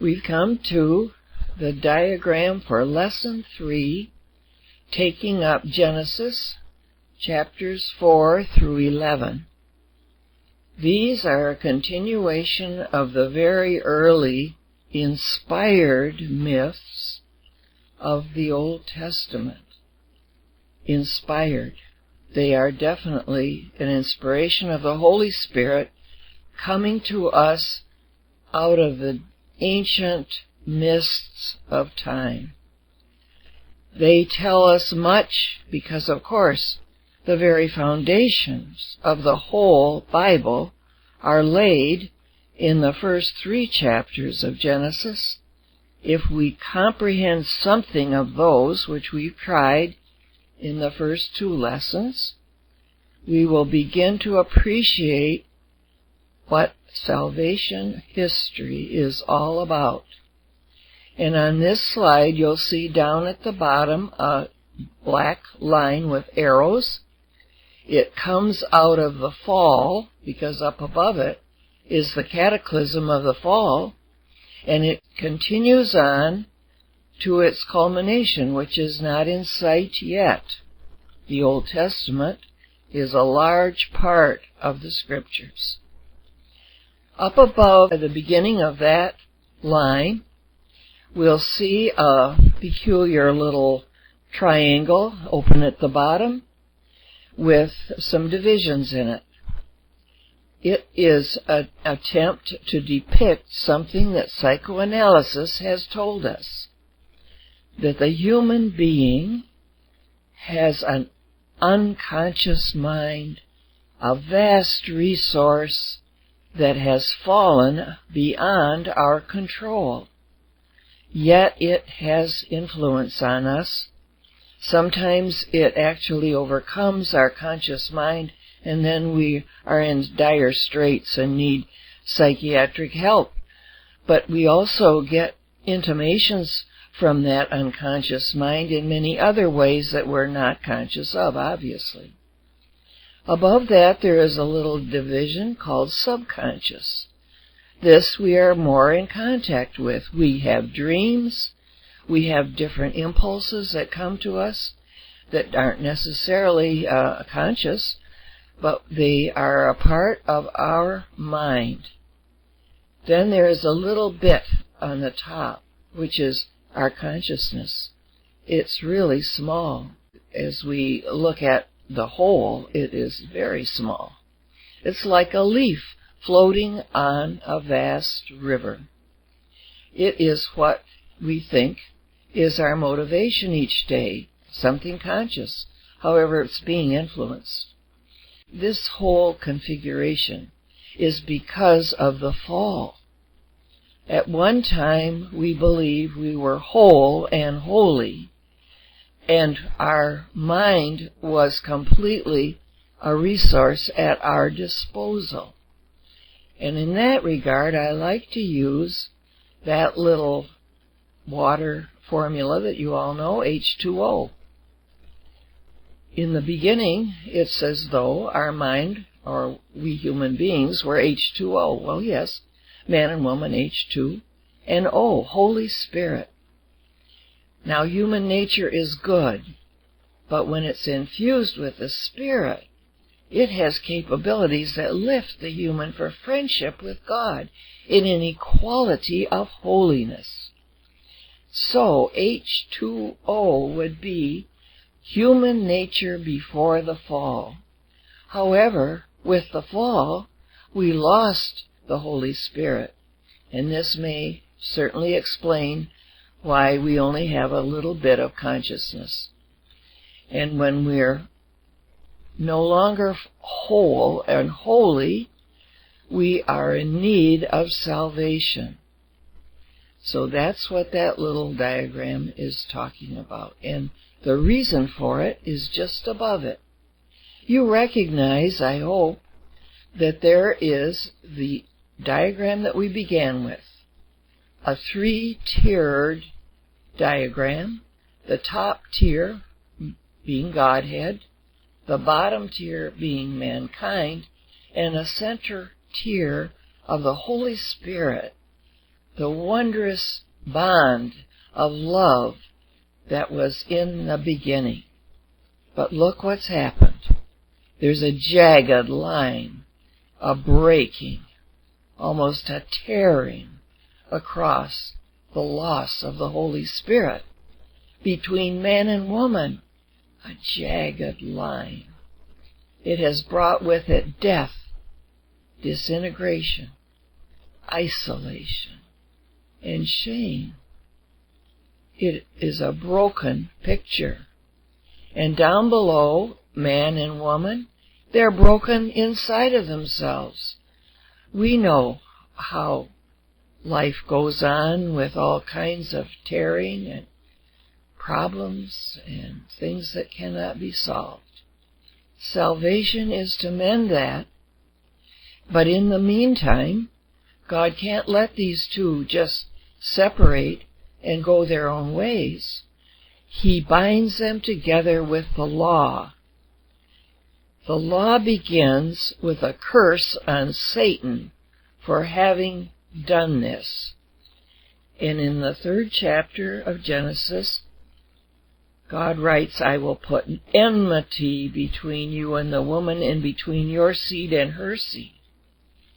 We've come to the diagram for Lesson 3, taking up Genesis, chapters 4 through 11. These are a continuation of the very early inspired myths of the Old Testament. Inspired. They are definitely an inspiration of the Holy Spirit coming to us out of the ancient mists of time. They tell us much because, of course, the very foundations of the whole Bible are laid in the first 3 chapters of Genesis. If we comprehend something of those, which we've tried in the first 2 lessons, we will begin to appreciate what salvation history is all about. And on this slide, you'll see down at the bottom a black line with arrows. It comes out of the fall, because up above it is the cataclysm of the fall, and it continues on to its culmination, which is not in sight yet. The Old Testament is a large part of the Scriptures. Up above, at the beginning of that line, we'll see a peculiar little triangle open at the bottom with some divisions in it. It is an attempt to depict something that psychoanalysis has told us, that the human being has an unconscious mind, a vast resource that has fallen beyond our control. Yet it has influence on us. Sometimes it actually overcomes our conscious mind, and then we are in dire straits and need psychiatric help. But we also get intimations from that unconscious mind in many other ways that we're not conscious of, obviously. Above that, there is a little division called subconscious. This we are more in contact with. We have dreams. We have different impulses that come to us that aren't necessarily conscious, but they are a part of our mind. Then there is a little bit on the top, which is our consciousness. It's really small. As we look at the whole, it is very small. It's like a leaf floating on a vast river. It is what we think is our motivation each day, something conscious, however it's being influenced. This whole configuration is because of the fall. At one time, we believe we were whole and holy, and our mind was completely a resource at our disposal. And in that regard, I like to use that little water formula that you all know, H2O. In the beginning, it's as though our mind, or we human beings, were H2O. Well, yes, man and woman, H2, and O, Holy Spirit. Now, human nature is good, but when it's infused with the Spirit, it has capabilities that lift the human for friendship with God in an equality of holiness. So, H2O would be human nature before the fall. However, with the fall, we lost the Holy Spirit, and this may certainly explain why we only have a little bit of consciousness. And when we're no longer whole and holy, we are in need of salvation. So that's what that little diagram is talking about. And the reason for it is just above it. You recognize, I hope, that there is the diagram that we began with, a 3-tiered diagram, the top tier being Godhead, the bottom tier being mankind, and a center tier of the Holy Spirit, the wondrous bond of love that was in the beginning. But look what's happened. There's a jagged line, a breaking, almost a tearing across the loss of the Holy Spirit between man and woman, a jagged line. It has brought with it death, disintegration, isolation, and shame. It is a broken picture. And down below, man and woman, they're broken inside of themselves. We know how life goes on with all kinds of tearing and problems and things that cannot be solved. Salvation is to mend that. But in the meantime, God can't let these two just separate and go their own ways. He binds them together with the law. The law begins with a curse on Satan for having done this. And in the 3rd chapter of Genesis, God writes, I will put enmity between you and the woman, and between your seed and her seed.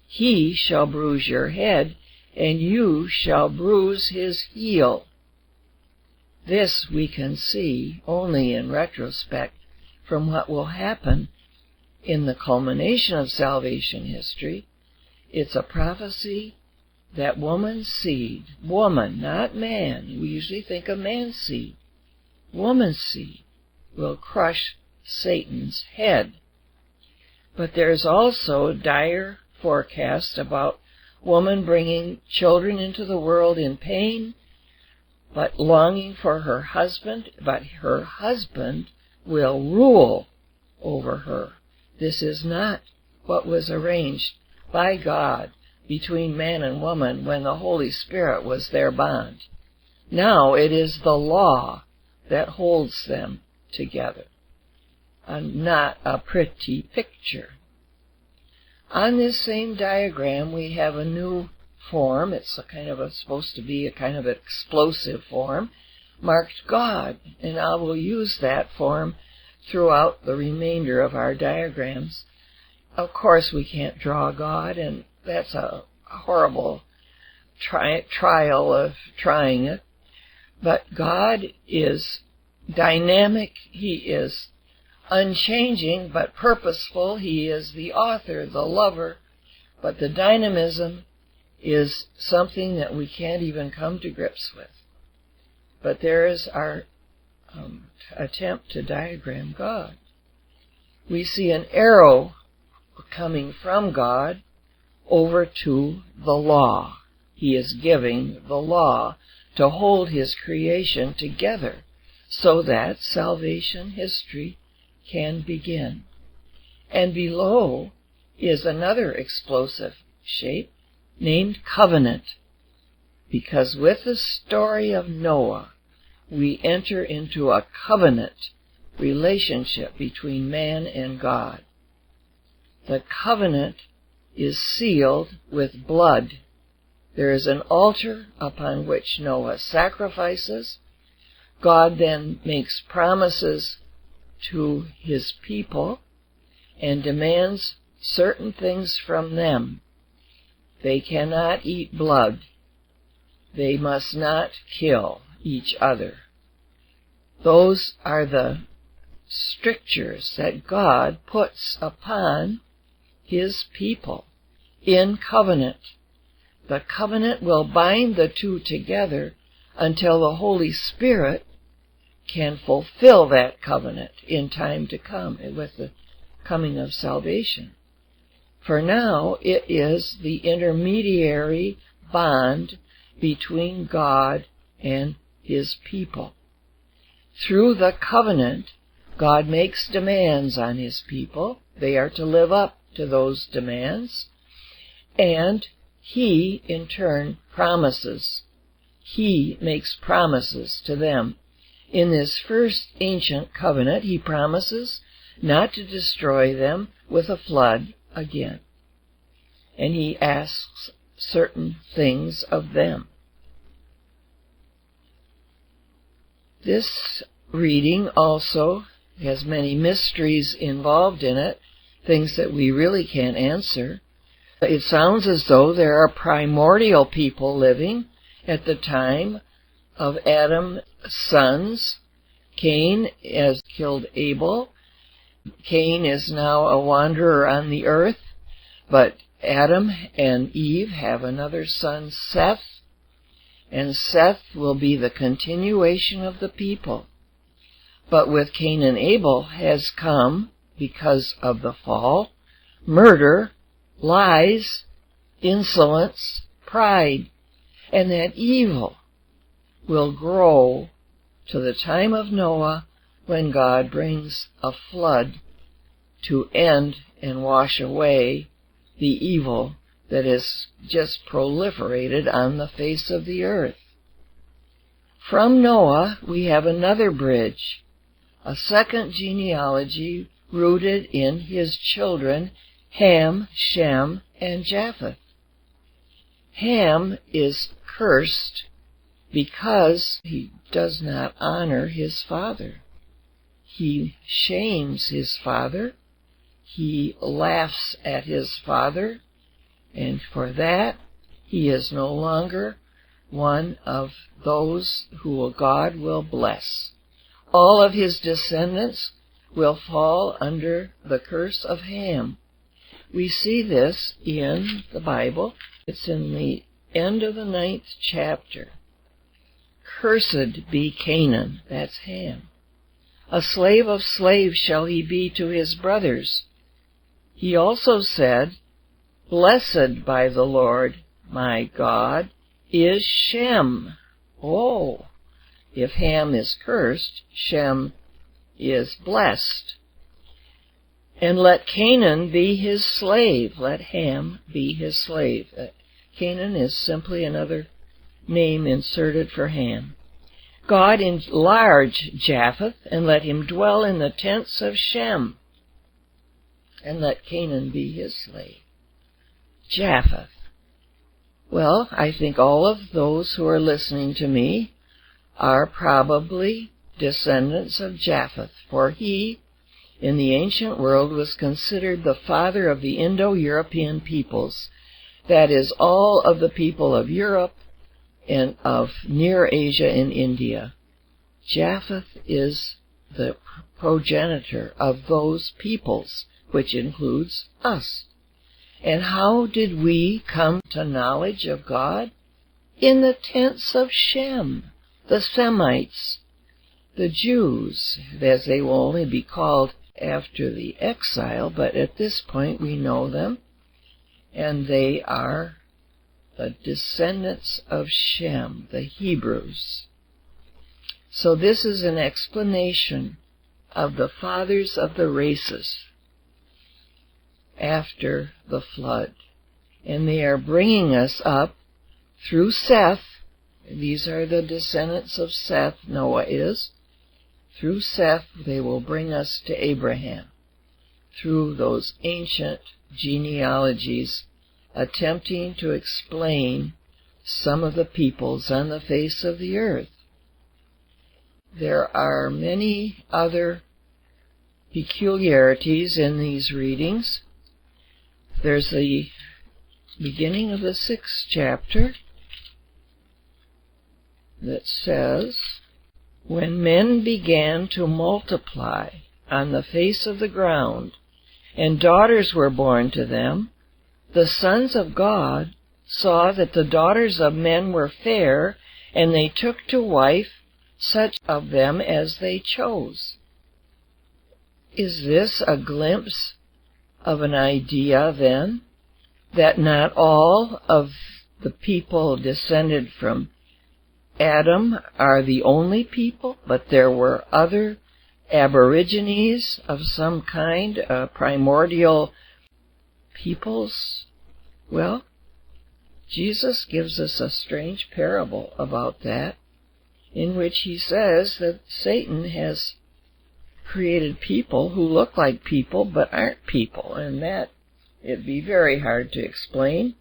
He shall bruise your head, and you shall bruise his heel. This we can see only in retrospect from what will happen in the culmination of salvation history. It's a prophecy that woman's seed, woman, not man, we usually think of man's seed, woman's seed will crush Satan's head. But there's also dire forecast about woman bringing children into the world in pain, but longing for her husband, but her husband will rule over her. This is not what was arranged by God between man and woman when the Holy Spirit was their bond. Now it is the law that holds them together, and not a pretty picture. On this same diagram we have a new form. It's supposed to be a kind of explosive form, marked God, and I will use that form throughout the remainder of our diagrams. Of course we can't draw God, and that's a horrible trial of trying it. But God is dynamic. He is unchanging but purposeful. He is the author, the lover, but the dynamism is something that we can't even come to grips with. But there is our attempt to diagram God. We see an arrow coming from God over to the law. He is giving the law to hold his creation together so that salvation history can begin. And below is another explosive shape named covenant, because with the story of Noah, we enter into a covenant relationship between man and God. The covenant is sealed with blood. There is an altar upon which Noah sacrifices. God then makes promises to his people and demands certain things from them. They cannot eat blood. They must not kill each other. Those are the strictures that God puts upon his people in covenant. The covenant will bind the two together until the Holy Spirit can fulfill that covenant in time to come, with the coming of salvation. For now, it is the intermediary bond between God and his people. Through the covenant, God makes demands on his people. They are to live up to those demands. And he, in turn, promises. He makes promises to them. In this first ancient covenant, he promises not to destroy them with a flood again. And he asks certain things of them. This reading also has many mysteries involved in it, things that we really can't answer. It sounds as though there are primordial people living at the time of Adam's sons. Cain has killed Abel. Cain is now a wanderer on the earth, but Adam and Eve have another son, Seth, and Seth will be the continuation of the people. But with Cain and Abel has come, because of the fall, murder, lies, insolence, pride, and that evil will grow to the time of Noah, when God brings a flood to end and wash away the evil that has just proliferated on the face of the earth. From Noah, we have another bridge, a second genealogy rooted in his children, Ham, Shem, and Japheth. Ham is cursed because he does not honor his father. He shames his father. He laughs at his father. And for that, he is no longer one of those who God will bless. All of his descendants will fall under the curse of Ham. We see this in the Bible. It's in the end of the 9th chapter. Cursed be Canaan, that's Ham. A slave of slaves shall he be to his brothers. He also said, Blessed by the Lord my God is Shem. Oh, if Ham is cursed, Shem is blessed. And let Canaan be his slave. Let Ham be his slave. Canaan is simply another name inserted for Ham. God enlarge Japheth, and let him dwell in the tents of Shem, and let Canaan be his slave. Japheth. Well, I think all of those who are listening to me are probably descendants of Japheth, for he, in the ancient world, was considered the father of the Indo-European peoples, that is, all of the people of Europe and of Near Asia and India. Japheth is the progenitor of those peoples, which includes us. And how did we come to knowledge of God? In the tents of Shem, the Semites, the Jews, as they will only be called after the exile, but at this point we know them, and they are the descendants of Shem, the Hebrews. So this is an explanation of the fathers of the races after the flood. And they are bringing us up through Seth. These are the descendants of Seth, Noah is. Through Seth, they will bring us to Abraham, through those ancient genealogies, attempting to explain some of the peoples on the face of the earth. There are many other peculiarities in these readings. There's the beginning of the 6th chapter that says, When men began to multiply on the face of the ground, and daughters were born to them, the sons of God saw that the daughters of men were fair, and they took to wife such of them as they chose. Is this a glimpse of an idea, then, that not all of the people descended from Adam are the only people, but there were other aborigines of some kind, primordial peoples? Well, Jesus gives us a strange parable about that, in which he says that Satan has created people who look like people but aren't people, and that it'd be very hard to explain.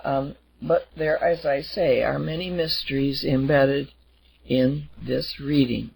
But there, as I say, are many mysteries embedded in this reading.